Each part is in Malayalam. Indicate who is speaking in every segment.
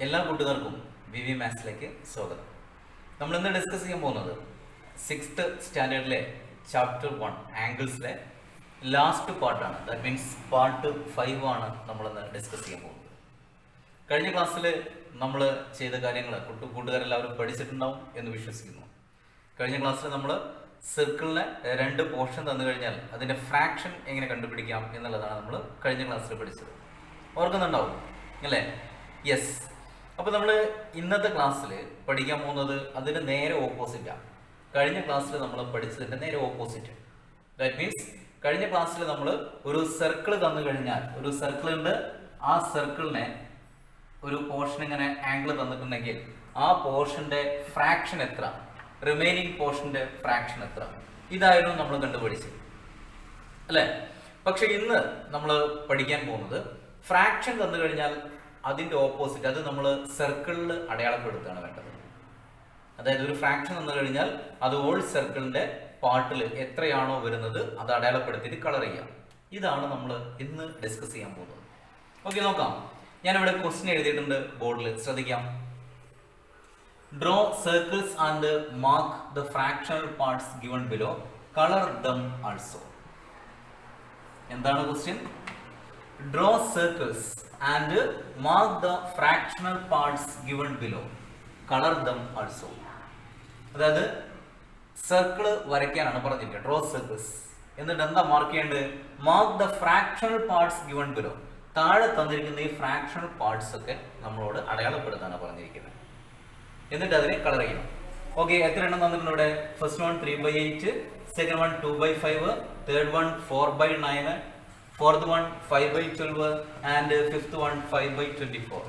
Speaker 1: എല്ലാ കൂട്ടുകാർക്കും വി മാത്സിലേക്ക് സ്വാഗതം. നമ്മൾ ഇന്ന് ഡിസ്കസ് ചെയ്യാൻ പോകുന്നത് 6th സ്റ്റാൻഡേർഡിലെ ചാപ്റ്റർ 1 ആംഗിൾസിലെ ലാസ്റ്റ് പാർട്ടാണ്. ദാറ്റ് മീൻസ് പാർട്ട് 5 ആണ് നമ്മളിന്ന് ഡിസ്കസ് ചെയ്യാൻ പോകുന്നത്. കഴിഞ്ഞ ക്ലാസ്സിൽ നമ്മൾ ചെയ്ത കാര്യങ്ങൾ കൂട്ടുകാരെല്ലാവരും പഠിച്ചിട്ടുണ്ടാവും എന്ന് വിശ്വസിക്കുന്നു. കഴിഞ്ഞ ക്ലാസ്സിൽ നമ്മൾ സർക്കിളിനെ 2 പോർഷൻ തന്നു കഴിഞ്ഞാൽ അതിൻ്റെ ഫ്രാക്ഷൻ എങ്ങനെ കണ്ടുപിടിക്കാം എന്നുള്ളതാണ് നമ്മൾ കഴിഞ്ഞ ക്ലാസ്സിൽ പഠിച്ചത്. ഓർക്കുന്നുണ്ടാവും അല്ലേ? യെസ്. അപ്പോൾ നമ്മൾ ഇന്നത്തെ ക്ലാസ്സിൽ പഠിക്കാൻ പോകുന്നത് അതിന് നേരെ ഓപ്പോസിറ്റാണ്. കഴിഞ്ഞ ക്ലാസ്സിൽ നമ്മൾ പഠിച്ചതിൻ്റെ നേരെ ഓപ്പോസിറ്റ്. ദാറ്റ് മീൻസ് കഴിഞ്ഞ ക്ലാസ്സിൽ നമ്മൾ ഒരു സർക്കിൾ തന്നു കഴിഞ്ഞാൽ, ഒരു സർക്കിളിൻ്റെ ആ സർക്കിളിനെ ഒരു പോർഷൻ ഇങ്ങനെ ആംഗിൾ തന്നിട്ടുണ്ടെങ്കിൽ ആ പോർഷൻ്റെ ഫ്രാക്ഷൻ എത്ര, റിമൈനിങ് പോർഷൻ്റെ ഫ്രാക്ഷൻ എത്ര, ഇതായിരുന്നു നമ്മൾ കണ്ടുപിടിച്ചത് അല്ലേ? പക്ഷെ ഇന്ന് നമ്മൾ പഠിക്കാൻ പോകുന്നത് ഫ്രാക്ഷൻ തന്നു കഴിഞ്ഞാൽ അതിൻ്റെ ഓപ്പോസിറ്റ്, അത് നമ്മൾ സർക്കിളിൽ അടയാളപ്പെടുത്തുകയാണ് വേണ്ടത്. അതായത് ഒരു ഫ്രാക്ഷൻ തന്നു കഴിഞ്ഞാൽ അത് ഓൾ സർക്കിളിൻ്റെ പാർട്ടിൽ എത്രയാണോ വരുന്നത് അത് അടയാളപ്പെടുത്തിയിട്ട് കളർ ചെയ്യാം. ഇതാണ് നമ്മൾ ഇന്ന് ഡിസ്കസ് ചെയ്യാൻ പോകുന്നത്. ഓക്കെ, നോക്കാം. ഞാനിവിടെ ക്വസ്റ്റ്യൻ എഴുതിയിട്ടുണ്ട് ബോർഡിൽ, ശ്രദ്ധിക്കാം. Draw circles and mark the fractional parts given below, colour them also. എന്താണ് question? Draw circles and mark the fractional parts given below, colour them also. അതായത് സർക്കിള് വരയ്ക്കാനാണ് പറഞ്ഞിരിക്കുന്നത്, ഡ്രോ സർക്കിൾസ്. എന്നിട്ട് എന്താ മാർക്ക് ചെയ്യേണ്ടത്? Mark the fractional parts given below. താഴെ തന്നിരിക്കുന്ന ഈ ഫ്രാക്ഷണൽ പാർട്സ് ഒക്കെ നമ്മളോട് അടയാളപ്പെടുത്താനാണ് പറഞ്ഞിരിക്കുന്നത്. എന്നിട്ട് അതിനെ കളർ ചെയ്യണം. ഓക്കെ, എത്ര എണ്ണം തന്നിട്ടുണ്ട് ഇവിടെ? First one 3/8, second one 2/5, third one 4/9, fourth one 5/12 and fifth one 5/24.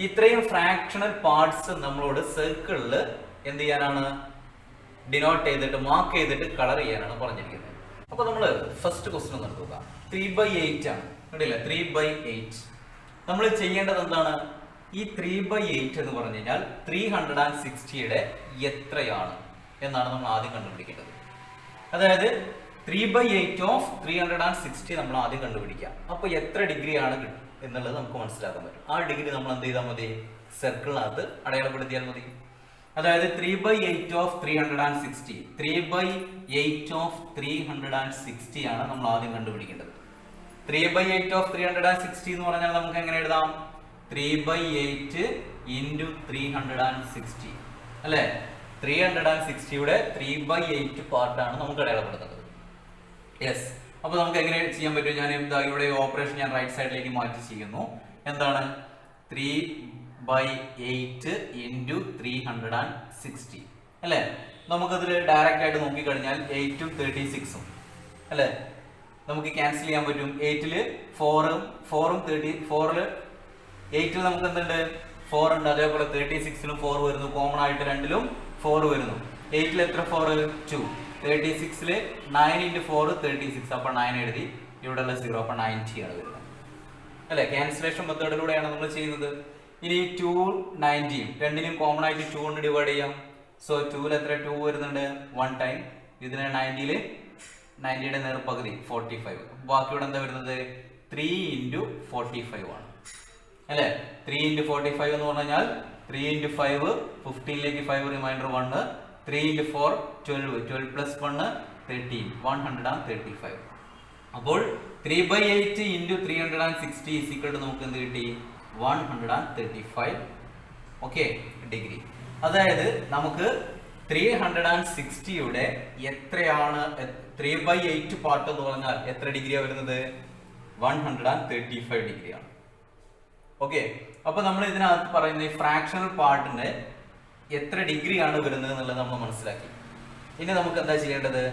Speaker 1: ഇത്രയും ഫ്രാക്ഷണൽ പാർട്സ് നമ്മളോട് സർക്കിളിൽ എന്ത് ചെയ്യാനാണ്? ഡിനോട്ട് ചെയ്തിട്ട്, മാർക്ക് ചെയ്തിട്ട് കളർ ചെയ്യാനാണ് പറഞ്ഞിരിക്കുന്നത്. അപ്പോൾ നമ്മൾ ഫസ്റ്റ് ക്വസ്റ്റ്യൻ ഒന്ന് എടുക്കുക. 3/8 ആണ്, കണ്ടില്ല? 3/8. നമ്മൾ ചെയ്യേണ്ടത് എന്താണ്? ഈ 3/8 എന്ന് പറഞ്ഞു കഴിഞ്ഞാൽ 360യുടെ എത്രയാണ് എന്നാണ് നമ്മൾ ആദ്യം കണ്ടുപിടിക്കേണ്ടത്. അതായത് 3/8 ഓഫ് 360 നമ്മൾ ആദ്യം കണ്ടുപിടിക്കുക. അപ്പോൾ എത്ര ഡിഗ്രി ആണ് എന്നുള്ളത് നമുക്ക് മനസ്സിലാക്കാൻ പറ്റും. ആ ഡിഗ്രി നമ്മൾ എന്ത് ചെയ്താൽ മതി? സർക്കിളിനകത്ത് അടയാളപ്പെടുത്തിയാൽ മതി. അതായത് 3/8 ഓഫ് 360, 3/8 ഓഫ് 360 ആണ് നമ്മൾ ആദ്യം കണ്ടുപിടിക്കേണ്ടത്. 3/8 ഓഫ് 360 എന്ന് പറഞ്ഞാൽ നമുക്ക് എങ്ങനെ എഴുതാം? 3/8 ഇൻറ്റു 360 അല്ലേ? 360യുടെ 3/8 പാർട്ടാണ് നമുക്ക് അടയാളപ്പെടുത്തുന്നത്. യെസ്. അപ്പോൾ നമുക്ക് എങ്ങനെ ചെയ്യാൻ പറ്റും? ഞാൻ എന്താ ഇവിടെ ഓപ്പറേഷൻ ഞാൻ റൈറ്റ് സൈഡിലേക്ക് മാറ്റി ചെയ്യുന്നു. എന്താണ്? 3/8 ഇൻറ്റു 360 അല്ലേ? നമുക്കതിൽ ഡയറക്റ്റ് ആയിട്ട് നോക്കിക്കഴിഞ്ഞാൽ 8ഉം 36ഉം അല്ലേ നമുക്ക് ക്യാൻസൽ ചെയ്യാൻ പറ്റും. 8ൽ 4ഉം 4ൽ 8ൽ നമുക്ക് എന്തുണ്ട്? 4 ഉണ്ട്. അതേപോലെ 36ലും 4 വരുന്നു. കോമൺ ആയിട്ട് രണ്ടിലും 4 വരുന്നു. 8ൽ എത്ര? 4 2. 36ൽ 9 ഇൻറ്റു 4 36. അപ്പോൾ 9 എഴുതി, ഇവിടെയുള്ള 0, അപ്പോൾ 90 ആണ് വരുന്നത് അല്ലേ? ക്യാൻസലേഷൻ മെത്തേഡിലൂടെയാണ് നമ്മൾ ചെയ്യുന്നത്. ഇനി 2 90യും രണ്ടിനും കോമൺ ആയിട്ട് 2 കൊണ്ട് ഡിവൈഡ് ചെയ്യാം. സോ 2ൽ എത്ര? 2 വരുന്നുണ്ട് 1 ടൈം. ഇതിന് 90യുടെ നേർപകുതി 45. ബാക്കിയുടെ എന്താ വരുന്നത്? 3 ഇൻറ്റു 45 ആണ് അല്ലേ? 3 ഇൻറ്റു 45 എന്ന് പറഞ്ഞു കഴിഞ്ഞാൽ 3 ഇൻറ്റു 5 15ലേക്ക് 5 റിമൈൻഡർ 1, 3 ഇൻറ്റു 4 12, 12 പ്ലസ് 1 13, 135. അപ്പോൾ 3/8 ഇൻറ്റു 360 ഈസ് ഈക്വൽ ടു നമുക്ക് എന്ത് കിട്ടി? 135 ഓക്കെ ഡിഗ്രി. അതായത് നമുക്ക് 360യുടെ എത്രയാണ്? 3/8 പാർട്ട് എന്ന് പറഞ്ഞാൽ എത്ര ഡിഗ്രിയാണ് വരുന്നത്? 135 ഡിഗ്രിയാണ്. ഓക്കെ, അപ്പൊ നമ്മൾ ഇതിനകത്ത് പറയുന്ന ഈ ഫ്രാക്ഷണൽ പാർട്ടിന്റെ എത്ര ഡിഗ്രിയാണ് വരുന്നത് എന്നുള്ളത് നമ്മൾ മനസ്സിലാക്കി. ഇനി നമുക്ക് എന്താ ചെയ്യേണ്ടത്?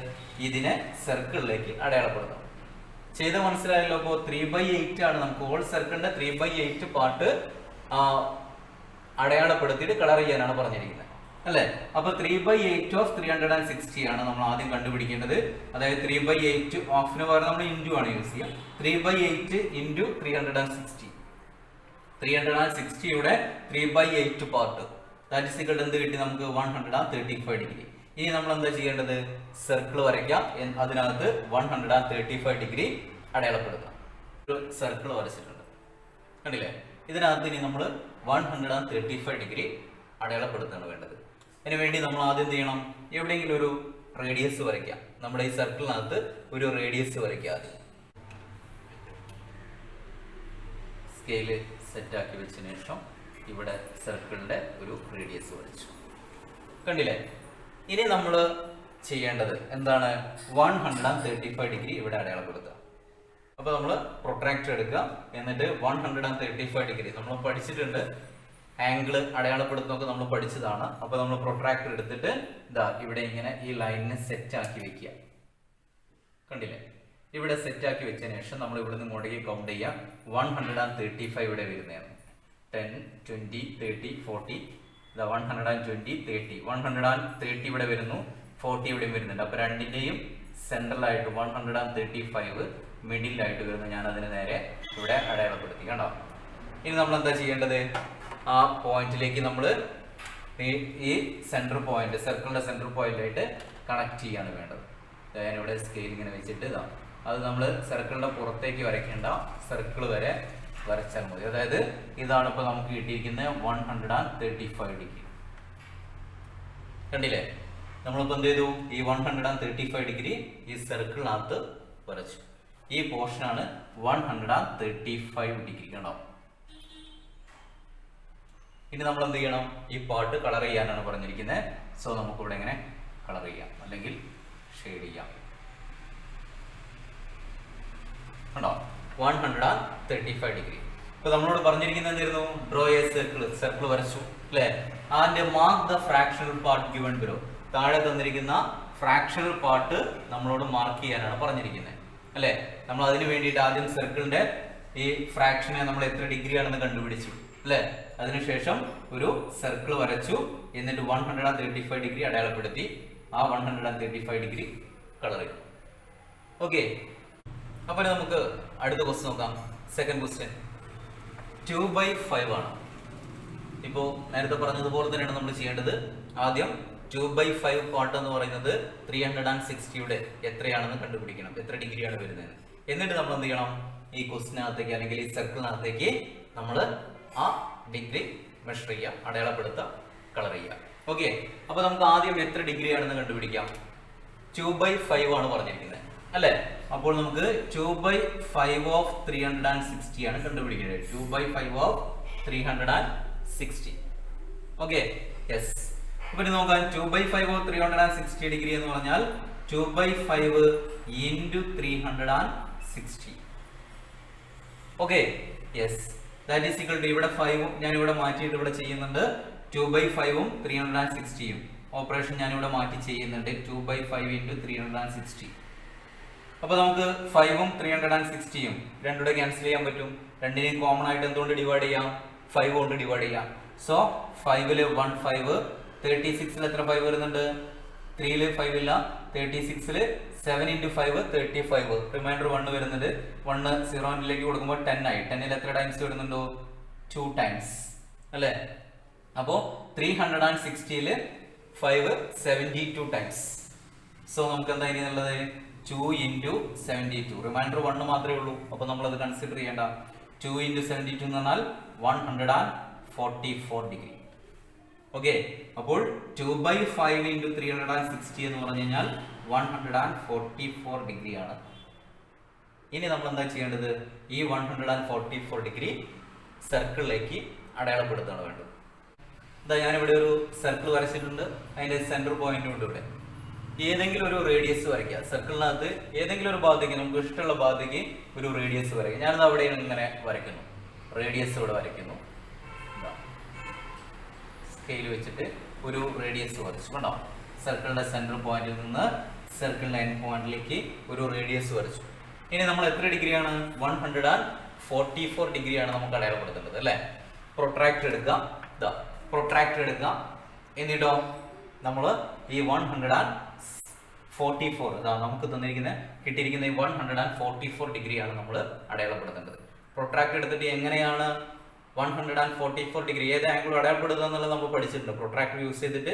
Speaker 1: ഇതിനെ സർക്കിളിലേക്ക് അടയാളപ്പെടുത്തണം. ചെയ്ത് മനസ്സിലായല്ലോ. അപ്പോൾ 3/8 ആണ് നമുക്ക് ഓൾ സർക്കിളിന്റെ 3/8 പാർട്ട് അടയാളപ്പെടുത്തിയിട്ട് കളർ ചെയ്യാനാണ് പറഞ്ഞിരിക്കുന്നത് അല്ലേ? അപ്പൊ 3/8 ഓഫ് 360 ആണ് നമ്മൾ ആദ്യം കണ്ടുപിടിക്കേണ്ടത്. അതായത് 3/8 ഓഫിന് പകരം നമ്മൾ ഇൻറ്റു ആണ് യൂസ് ചെയ്യുക. 3/8 ഇൻറ്റു 360, 360യുടെ 3/8 part that is equal to എന്ത് കിട്ടി നമുക്ക്? 135 ഡിഗ്രി. ഇനി നമ്മൾ എന്താ ചെയ്യേണ്ടത്? സർക്കിൾ വരയ്ക്കാം. അതിനകത്ത് 135 ഡിഗ്രി അടയാളപ്പെടുത്താം. ഒരു സർക്കിൾ വരച്ചിട്ടുണ്ട്, കണ്ടില്ലേ? ഇതിനകത്ത് ഇനി നമ്മൾ 135 ഡിഗ്രി അടയാളപ്പെടുത്തുകയാണ് വേണ്ടത്. അതിനു വേണ്ടി നമ്മൾ ആദ്യം എന്ത് ചെയ്യണം? എവിടെയെങ്കിലും ഒരു റേഡിയസ് വരയ്ക്കാം. നമ്മുടെ ഈ സർക്കിളിനകത്ത് ഒരു റേഡിയസ് വരയ്ക്കാം. ആദ്യം സ്കെയില് സെറ്റാക്കി വെച്ചതിന് ശേഷം ഇവിടെ സർക്കിളിന്റെ ഒരു റേഡിയസ് വരച്ചു. കണ്ടില്ലേ? ഇനി നമ്മൾ ചെയ്യേണ്ടത് എന്താണ്? 135 ഡിഗ്രി ഇവിടെ അടയാളപ്പെടുത്തുക. അപ്പോൾ നമ്മൾ പ്രൊട്രാക്ടർ എടുക്കുക. എന്നിട്ട് 135 ഡിഗ്രി നമ്മൾ പഠിച്ചിട്ടുണ്ട്. ആംഗിൾ അടയാളപ്പെടുത്തുന്നൊക്കെ നമ്മൾ പഠിച്ചതാണ്. അപ്പോൾ നമ്മൾ പ്രൊട്രാക്ടർ എടുത്തിട്ട് ഇതാ ഇവിടെ ഇങ്ങനെ ഈ ലൈനിനെ സെറ്റ് ആക്കി വെക്കുക. കണ്ടില്ലേ? ഇവിടെ സെറ്റ് ആക്കി വെച്ചതിന് ശേഷം നമ്മൾ ഇവിടുന്ന് ഇങ്ങോട്ടേക്ക് കൗണ്ട് ചെയ്യാം. 135 ഇവിടെ വരുന്നതാണ്. 10, 20, 30, 40, 120, 30. 130 ഇവിടെ വരുന്നു, 40 ഇവിടെയും വരുന്നുണ്ട്. അപ്പൊ രണ്ടിന്റെയും സെൻട്രലായിട്ട് 135 മിഡിലായിട്ട് വരുന്നു. ഞാൻ അതിന് നേരെ ഇവിടെ അടയാളപ്പെടുത്തി. കണ്ടോ? ഇനി നമ്മൾ എന്താ ചെയ്യേണ്ടത്? ആ പോയിന്റിലേക്ക് നമ്മൾ ഈ സെന്റർ പോയിന്റ്, സർക്കിളിന്റെ സെന്റർ പോയിന്റായിട്ട് കണക്ട് ചെയ്യാണ് വേണ്ടത്. ഞാനിവിടെ സ്കെയിൽ ഇങ്ങനെ വെച്ചിട്ട് അത് നമ്മൾ സർക്കിളിന്റെ പുറത്തേക്ക് വരയ്ക്കേണ്ട, സർക്കിൾ വരെ വരച്ചാൽ മതി. അതായത് ഇതാണ് ഇപ്പൊ നമുക്ക് കിട്ടിയിരിക്കുന്നത് 135 ഡിഗ്രി. കണ്ടില്ലേ? നമ്മളിപ്പോ എന്ത് ചെയ്തു? ഈ 135 ഡിഗ്രി ഈ സർക്കിളിനകത്ത് വരച്ചു. ഈ പോർഷനാണ് 135 ഡിഗ്രി. കണ്ടോ? ഇനി നമ്മൾ എന്ത് ചെയ്യണം? ഈ പാർട്ട് കളർ ചെയ്യാനാണ് പറഞ്ഞിരിക്കുന്നത്. സോ നമുക്കിവിടെ ഇങ്ങനെ കളർ ചെയ്യാം, അല്ലെങ്കിൽ ഷെയ്ഡ് ചെയ്യാം. കണ്ടോ? 135 ഡിഗ്രി. ഇപ്പൊ നമ്മളോട് പറഞ്ഞിരിക്കുന്നത് എന്തായിരുന്നു? Draw A circle. സർക്കിൾ വരച്ചു അല്ലെ? And mark the fractional part given below. താഴെ തന്നിരിക്കുന്ന ഫ്രാക്ഷണൽ പാർട്ട് നമ്മളോട് മാർക്ക് ചെയ്യാനാണ് പറഞ്ഞിരിക്കുന്നത് അല്ലെ? നമ്മൾ അതിന് വേണ്ടിയിട്ട് ആദ്യം സർക്കിളിന്റെ ഈ ഫ്രാക്ഷനെ നമ്മൾ എത്ര ഡിഗ്രി ആണെന്ന് കണ്ടുപിടിച്ചു അല്ലെ? അതിനുശേഷം ഒരു സർക്കിൾ വരച്ചു. എന്നിട്ട് 135 ഡിഗ്രി അടയാളപ്പെടുത്തി. ആ 135 ഡിഗ്രി കളർ ചെയ്തു. ഓക്കെ. അപ്പൊ നമുക്ക് അടുത്ത ക്വസ്റ്റ്യൻ നോക്കാം. സെക്കൻഡ് ക്വസ്റ്റ്യൻ 2/5 ആണ്. ഇപ്പോ നേരത്തെ പറഞ്ഞതുപോലെ തന്നെയാണ് നമ്മൾ ചെയ്യേണ്ടത്. ആദ്യം 2/5 പാർട്ട് എന്ന് പറയുന്നത് 360യുടെ എത്രയാണെന്ന് കണ്ടുപിടിക്കണം, എത്ര ഡിഗ്രിയാണ് വരുന്നത്. എന്നിട്ട് നമ്മൾ എന്ത് ചെയ്യണം? ഈ ക്വസ്റ്റിനകത്തേക്ക് അല്ലെങ്കിൽ ഈ സർക്കിളിനകത്തേക്ക് നമ്മൾ ആ ഡിഗ്രി മെഷർ ചെയ്യുക, അടയാളപ്പെടുത്തുക, കളർ ചെയ്യുക. ഓക്കെ. അപ്പൊ നമുക്ക് ആദ്യം എത്ര ഡിഗ്രി ആണെന്ന് കണ്ടുപിടിക്കാം. 2/5 ആണ് പറഞ്ഞിരിക്കുന്നത് അല്ലെ? അപ്പോൾ നമുക്ക് 2/5 ഓഫ് 360 ആണ് കണ്ടുപിടിക്കേണ്ടത്. 2/5 ഓഫ് 360. ഓക്കെ. യെസ്. അപ്പൊ ഇനി നോക്കാം. 2/5 ഓഫ് 360 ഡിഗ്രി എന്ന് പറഞ്ഞാൽ 2/5 into 360. Okay. Yes. That is equal to, ഇവിടെ 5 ഞാൻ ഇവിടെ മാറ്റിയിട്ട് ഇവിടെ ചെയ്യുന്നുണ്ട്. 2/5 360 ഓപ്പറേഷൻ ഞാൻ ഇവിടെ മാറ്റി ചെയ്യുന്നുണ്ട്. 2/5 into 360. അപ്പൊ നമുക്ക് 5 360 രണ്ടുകൂടെ ക്യാൻസൽ ചെയ്യാൻ പറ്റും. രണ്ടിനെയും കോമൺ ആയിട്ട് എന്തുകൊണ്ട് ഡിവൈഡ് ചെയ്യാം? 5 കൊണ്ട് ഡിവൈഡ് ചെയ്യാം. സോ 5ല് 1 5, 36ൽ എത്ര 5 വരുന്നുണ്ട്? 3ല് 5 ഇല്ല. 36ല് 7 into 5 35. റിമൈൻഡർ 1 വരുന്നുണ്ട്. 1 0ലേക്ക് കൊടുക്കുമ്പോൾ 10 ആയി. 10ൽ എത്ര ടൈംസ് വരുന്നുണ്ടോ? 2 ടൈംസ് അല്ലേ? അപ്പോ 360ല് 5 72 ടൈംസ്. സോ നമുക്ക് എന്താ ഇനി ഉള്ളത്? 2 into 72. റിമൈൻഡർ 1 മാത്രമേ ഉള്ളൂ. അപ്പൊ നമ്മൾ അത് കൺസിഡർ ചെയ്യേണ്ട. 2 into 72 എന്ന് പറഞ്ഞാൽ 144 ഡിഗ്രി. ഓക്കെ. അപ്പോൾ 2/5 into 360 എന്ന് പറഞ്ഞു കഴിഞ്ഞാൽ 144 ഡിഗ്രി ആണ്. ഇനി നമ്മൾ എന്താ ചെയ്യേണ്ടത്? ഈ 144 ഡിഗ്രി സർക്കിളിലേക്ക് അടയാളപ്പെടുത്താണ് വേണ്ടത്. ഇതാ ഞാനിവിടെ ഒരു സർക്കിൾ വരച്ചിട്ടുണ്ട്. അതിന്റെ സെന്റർ പോയിന്റും ഉണ്ട് ഇവിടെ. ഏതെങ്കിലും ഒരു റേഡിയസ് വരയ്ക്കുക. സർക്കിളിനകത്ത് ഏതെങ്കിലും ഒരു ഭാഗത്തേക്ക്, നമുക്ക് ഇഷ്ടമുള്ള ഭാഗത്തേക്ക് ഒരു റേഡിയസ് വരയ്ക്കുക. ഞാനത് അവിടെ ഇങ്ങനെ വരയ്ക്കുന്നു. റേഡിയസ് ഇവിടെ വരയ്ക്കുന്നു. സ്കെയിൽ വെച്ചിട്ട് ഒരു റേഡിയസ് വരച്ചു. കണ്ടോ? സർക്കിളിന്റെ സെന്റർ പോയിന്റിൽ നിന്ന് സർക്കിളിന്റെ എൻഡ് പോയിന്റിലേക്ക് ഒരു റേഡിയസ് വരച്ചു. ഇനി നമ്മൾ എത്ര ഡിഗ്രിയാണ്? 144 ഡിഗ്രിയാണ് നമുക്ക് അടയാളപ്പെടുത്തേണ്ടത് അല്ലെ? പ്രൊട്രാക്ടർ എടുക്കുക. പ്രൊട്രാക്ടർ എടുക്കുക. എന്നിട്ടോ നമ്മൾ ഈ 144 നമുക്ക് കിട്ടിയിരിക്കുന്ന ഈ 144 ഡിഗ്രിയാണ് നമ്മൾ അടയാളപ്പെടുത്തേണ്ടത്. പ്രൊട്രാക്ടർ എടുത്തിട്ട് എങ്ങനെയാണ് 144 ഡിഗ്രി ഏത് ആംഗിൾ അടയാളപ്പെടുത്തുക എന്നുള്ളത് നമ്മൾ പഠിച്ചിട്ടുണ്ട്. പ്രൊട്രാക്ടർ യൂസ് ചെയ്തിട്ട്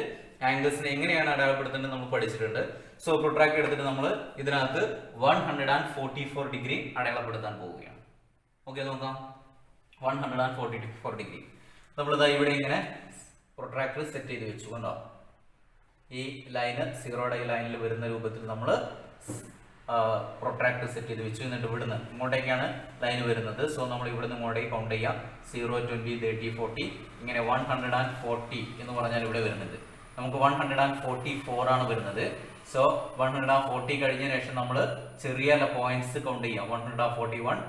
Speaker 1: ആംഗിൾസിനെ എങ്ങനെയാണ് അടയാളപ്പെടുത്തേണ്ടത് നമ്മൾ പഠിച്ചിട്ടുണ്ട്. സോ പ്രൊട്രാക്ടർ എടുത്തിട്ട് നമ്മൾ ഇതിനകത്ത് 144 ഡിഗ്രി അടയാളപ്പെടുത്താൻ പോവുകയാണ്. ഓക്കെ. നോക്കാം. 144 ഡിഗ്രി. നമ്മളിതാ ഇവിടെ ഇങ്ങനെ പ്രൊട്രാക്ടർ സെറ്റ് ചെയ്ത് വെച്ചു. കണ്ടോ, ഈ ലൈന് സീറോയുടെ ഈ ലൈനിൽ വരുന്ന രൂപത്തിൽ നമ്മൾ പ്രൊട്രാക്ടർ സെറ്റ് ചെയ്ത് വെച്ചു. എന്നിട്ട് ഇവിടുന്ന് ഇങ്ങോട്ടേക്കാണ് ലൈൻ വരുന്നത്. സോ നമ്മൾ ഇവിടുന്ന് ഇങ്ങോട്ടേക്ക് കൗണ്ട് ചെയ്യാം. 0, 20, 30, 40 ഇങ്ങനെ 140 എന്ന് പറഞ്ഞാൽ ഇവിടെ വരുന്നത് നമുക്ക് 144 ആണ് വരുന്നത്. സോ 140 കഴിഞ്ഞ ശേഷം നമ്മൾ ചെറിയ പോയിന്റ്സ് കൗണ്ട് ചെയ്യാം. 141,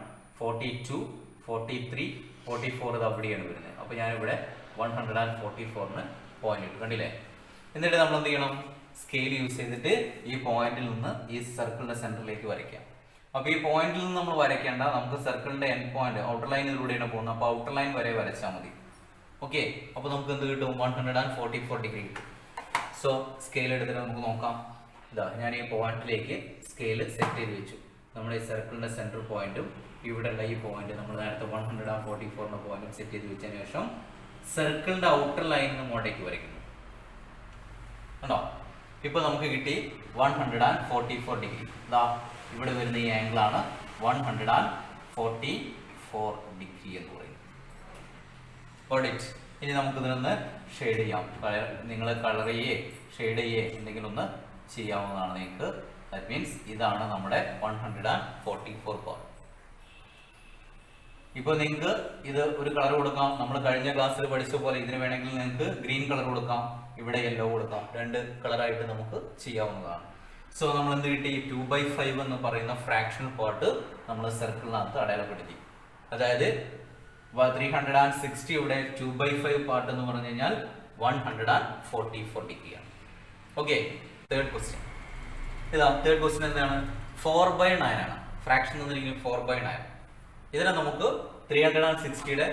Speaker 1: 42, 43, 44 ഇത് അവിടെയാണ് വരുന്നത്. അപ്പോൾ ഞാനിവിടെ 144ന് പോയിന്റ് ഇട്ടു. കണ്ടില്ലേ? എന്നിട്ട് നമ്മൾ എന്ത് ചെയ്യണം? സ്കെയിൽ യൂസ് ചെയ്തിട്ട് ഈ പോയിന്റിൽ നിന്ന് ഈ സർക്കിളിന്റെ സെന്ററിലേക്ക് വരയ്ക്കാം. അപ്പോൾ ഈ പോയിന്റിൽ നിന്ന് നമ്മൾ വരയ്ക്കേണ്ട, നമുക്ക് സർക്കിളിന്റെ എൻഡ് പോയിന്റ് ഔട്ടർ ലൈനിലൂടെയാണ് പോകുന്നത്. അപ്പോൾ ഔട്ടർ ലൈൻ വരെ വരച്ചാൽ മതി. ഓക്കെ, അപ്പോൾ നമുക്ക് എന്ത് കിട്ടും? 144 ഡിഗ്രി കിട്ടും. സോ സ്കെയിൽ എടുത്തിട്ട് നമുക്ക് നോക്കാം. ഇതാ ഞാൻ ഈ പോയിന്റിലേക്ക് സ്കെയിൽ സെറ്റ് ചെയ്ത് വെച്ചു. നമ്മൾ ഈ സർക്കിളിന്റെ സെന്റർ പോയിന്റും ഇവിടെയുള്ള ഈ പോയിന്റ് നമ്മൾ നേരത്തെ 144 പോയിന്റും സെറ്റ് ചെയ്ത് വെച്ചതിന് ശേഷം സർക്കിളിന്റെ ഔട്ടർ ലൈനിന് ഇങ്ങോട്ടേക്ക് വരയ്ക്കുന്നു. കണ്ടോ? ഇപ്പൊ നമുക്ക് കിട്ടി 144 ഡിഗ്രി. ഇതാ ഇവിടെ വരുന്ന ഈ ആംഗിൾ ആണ് 144 ഡിഗ്രി എന്ന് പറയുന്നത്. ഇനി നമുക്ക് ഇതിനൊന്ന് ഷെയ്ഡ് ചെയ്യാം. നിങ്ങൾ കളർ ചെയ്യേ ഷെയ്ഡ് ചെയ്യേ എന്തെങ്കിലും ഒന്ന് ചെയ്യാവുന്നതാണ് നിങ്ങൾക്ക്. ദാറ്റ് മീൻസ് ഇതാണ് നമ്മുടെ 144 പാർട്ട്. ഇപ്പോൾ നിങ്ങൾക്ക് ഇത് ഒരു കളർ കൊടുക്കാം. നമ്മൾ കഴിഞ്ഞ ക്ലാസ്സിൽ പഠിച്ച പോലെ ഇതിന് വേണമെങ്കിൽ നിങ്ങൾക്ക് ഗ്രീൻ കളർ കൊടുക്കാം, ഇവിടെ യെല്ലോ കൊടുക്കാം. രണ്ട് കളറായിട്ട് നമുക്ക് ചെയ്യാവുന്നതാണ്. സോ നമ്മൾ എന്ത് കിട്ടി? 2/5 എന്ന് പറയുന്ന ഫ്രാക്ഷണൽ പാർട്ട് നമ്മൾ സർക്കിളിനകത്ത് അടയാളപ്പെടുത്തി. അതായത് 360 ഇവിടെ 2/5 പാർട്ട് എന്ന് പറഞ്ഞു കഴിഞ്ഞാൽ 144 ഡിഗ്രിയാണ്. ഓക്കെ, തേർഡ് ക്വസ്റ്റ്യൻ ഇതാ. തേർഡ് ക്വസ്റ്റ്യൻ എന്താണ്? 4/9 ആണ്. ഫ്രാക്ഷൻ തന്നിരിക്കുന്നത് 4/9. ഇതിനെ നമുക്ക് 360യുടെ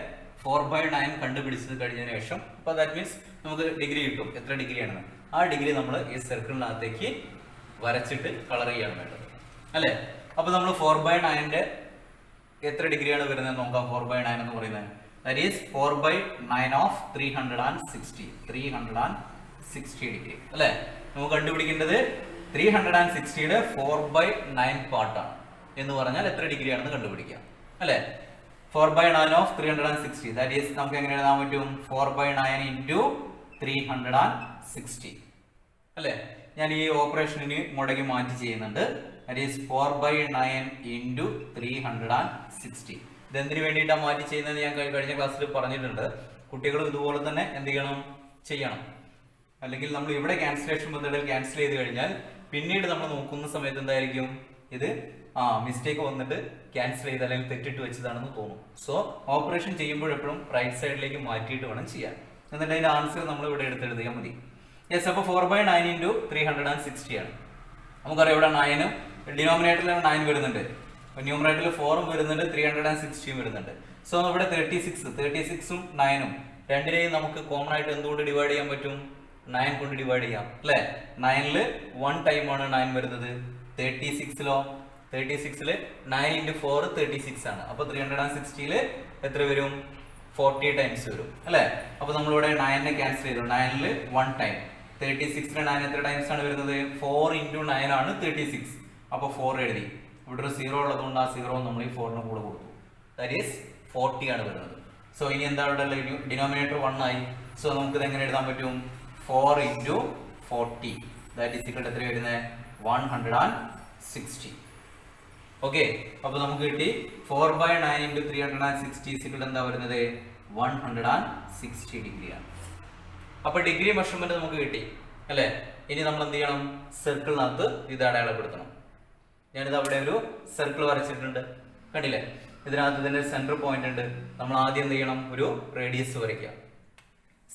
Speaker 1: 4/9 കണ്ടുപിടിച്ചത് കഴിഞ്ഞതിന് ശേഷം അപ്പോൾ ദാറ്റ് മീൻസ് നമുക്ക് ഡിഗ്രി കിട്ടും. എത്ര ഡിഗ്രിയാണെന്ന് ആ ഡിഗ്രി നമ്മൾ ഈ സർക്കിളിനകത്തേക്ക് വരച്ചിട്ട് കളർ ചെയ്യാണ് വേണ്ടത്, അല്ലേ? അപ്പോൾ നമ്മൾ 4/9ന്റെ എത്ര ഡിഗ്രിയാണ് വരുന്നത് നോക്കാം. 4/9 എന്ന് പറയുന്നത് ദാറ്റ് ഈസ് 4/9 ഓഫ് 360 ഡിഗ്രി, അല്ലേ? നമുക്ക് കണ്ടുപിടിക്കേണ്ടത് 360യുടെ 4/9 പാർട്ടാണ് എന്ന് പറഞ്ഞാൽ എത്ര ഡിഗ്രിയാണെന്ന് കണ്ടുപിടിക്കാം, അല്ലേ? 4/9 ഓഫ് 360 ദാറ്റ് ഈസ് നമുക്ക് എങ്ങനെ എഴുതാൻ പറ്റും? 4/9 ഇൻറ്റു 360, അല്ലേ? ഞാൻ ഈ ഓപ്പറേഷനിന് ഇങ്ങോട്ടേക്ക് മാറ്റി ചെയ്യുന്നുണ്ട്. That is 4/9 into 360. ഇതെന്തിനു വേണ്ടിയിട്ടാണ് മാറ്റി ചെയ്യുന്നത് ഞാൻ കഴിഞ്ഞ ക്ലാസ്സിൽ പറഞ്ഞിട്ടുണ്ട്. കുട്ടികൾ ഇതുപോലെ തന്നെ എന്ത് ചെയ്യണം? ചെയ്യണം. അല്ലെങ്കിൽ നമ്മൾ ഇവിടെ ക്യാൻസലേഷൻ മെത്തേഡിൽ ക്യാൻസൽ ചെയ്ത് കഴിഞ്ഞാൽ പിന്നീട് നമ്മൾ നോക്കുന്ന സമയത്ത് എന്തായിരിക്കും? ഇത് മിസ്റ്റേക്ക് വന്നിട്ട് ക്യാൻസൽ ചെയ്ത് അല്ലെങ്കിൽ തെറ്റിട്ട് വെച്ചതാണെന്ന് തോന്നും. സോ ഓപ്പറേഷൻ ചെയ്യുമ്പോഴെപ്പോഴും റൈറ്റ് സൈഡിലേക്ക് മാറ്റിയിട്ട് വേണം ചെയ്യാൻ. എന്നിട്ട് അതിന്റെ ആൻസർ നമ്മൾ ഇവിടെ എടുത്തെഴുതിയാൽ മതി. യെസ്, അപ്പോൾ 4/9 ഇൻറ്റു 360 ആണ്. നമുക്കറിയാം ഇവിടെ 9 ഡിനോമിനേറ്ററിലാണ് 9 വരുന്നുണ്ട്, ന്യൂമറേറ്ററിൽ 4ഉം വരുന്നുണ്ട്, 360ഉം വരുന്നുണ്ട്. സോ ഇവിടെ 36ഉം 9ഉം രണ്ടിനെയും നമുക്ക് കോമൺ ആയിട്ട് എന്തുകൊണ്ട് ഡിവൈഡ് ചെയ്യാൻ പറ്റും? 9 കൊണ്ട് ഡിവൈഡ് ചെയ്യാം, അല്ലേ? 9ൽ 1 ടൈം ആണ് 9 വരുന്നത്. 36ലോ 36ൽ 9 ഇൻറ്റു 4 36 ആണ്. അപ്പോൾ 360ൽ എത്ര വരും? 40 ടൈംസ് വരും, അല്ലേ? അപ്പോൾ നമ്മളിവിടെ 9നെ ക്യാൻസൽ ചെയ്തു. 9ൽ 1 ടൈം. 36ൽ 9 എത്ര ടൈംസ് ആണ് വരുന്നത്? 4 ഇൻറ്റു 9 ആണ് 36. അപ്പോൾ 4 എഴുതി. ഇവിടെ ഒരു 0 ഉള്ളതുകൊണ്ട് ആ 0 നമ്മൾ ഈ 4ന് കൂടെ കൊടുത്തു. ദാറ്റ് ഈസ് 40 ആണ് വരുന്നത്. സോ ഇനി എന്താ ഇവിടെ ഡിനോമിനേറ്റർ 1 ആയി. സോ നമുക്ക് ഇത് എങ്ങനെ എഴുതാൻ പറ്റും? 4 into 40 that is equal to എത്ര വരുന്നത്? 160. ഓക്കെ, അപ്പോൾ നമുക്ക് കിട്ടി 4/9 ഇൻറ്റു 360 ഇക്വൽ എന്താ വരുന്നത്? 160 ഡിഗ്രിയാണ്. അപ്പോൾ ഡിഗ്രി മെഷർമെന്റ് നമുക്ക് കിട്ടി, അല്ലേ? ഇനി നമ്മൾ എന്ത് ചെയ്യണം? സർക്കിളിനകത്ത് ഇത് അടയാളപ്പെടുത്തണം. ഞാനിത് അവിടെ ഒരു സർക്കിൾ വരച്ചിട്ടുണ്ട്, കണ്ടില്ലേ? ഇതിനകത്ത് ഇതിന്റെ സെന്റർ പോയിന്റ് ഉണ്ട്. നമ്മൾ ആദ്യം എന്ത് ചെയ്യണം? ഒരു റേഡിയസ് വരയ്ക്കാം.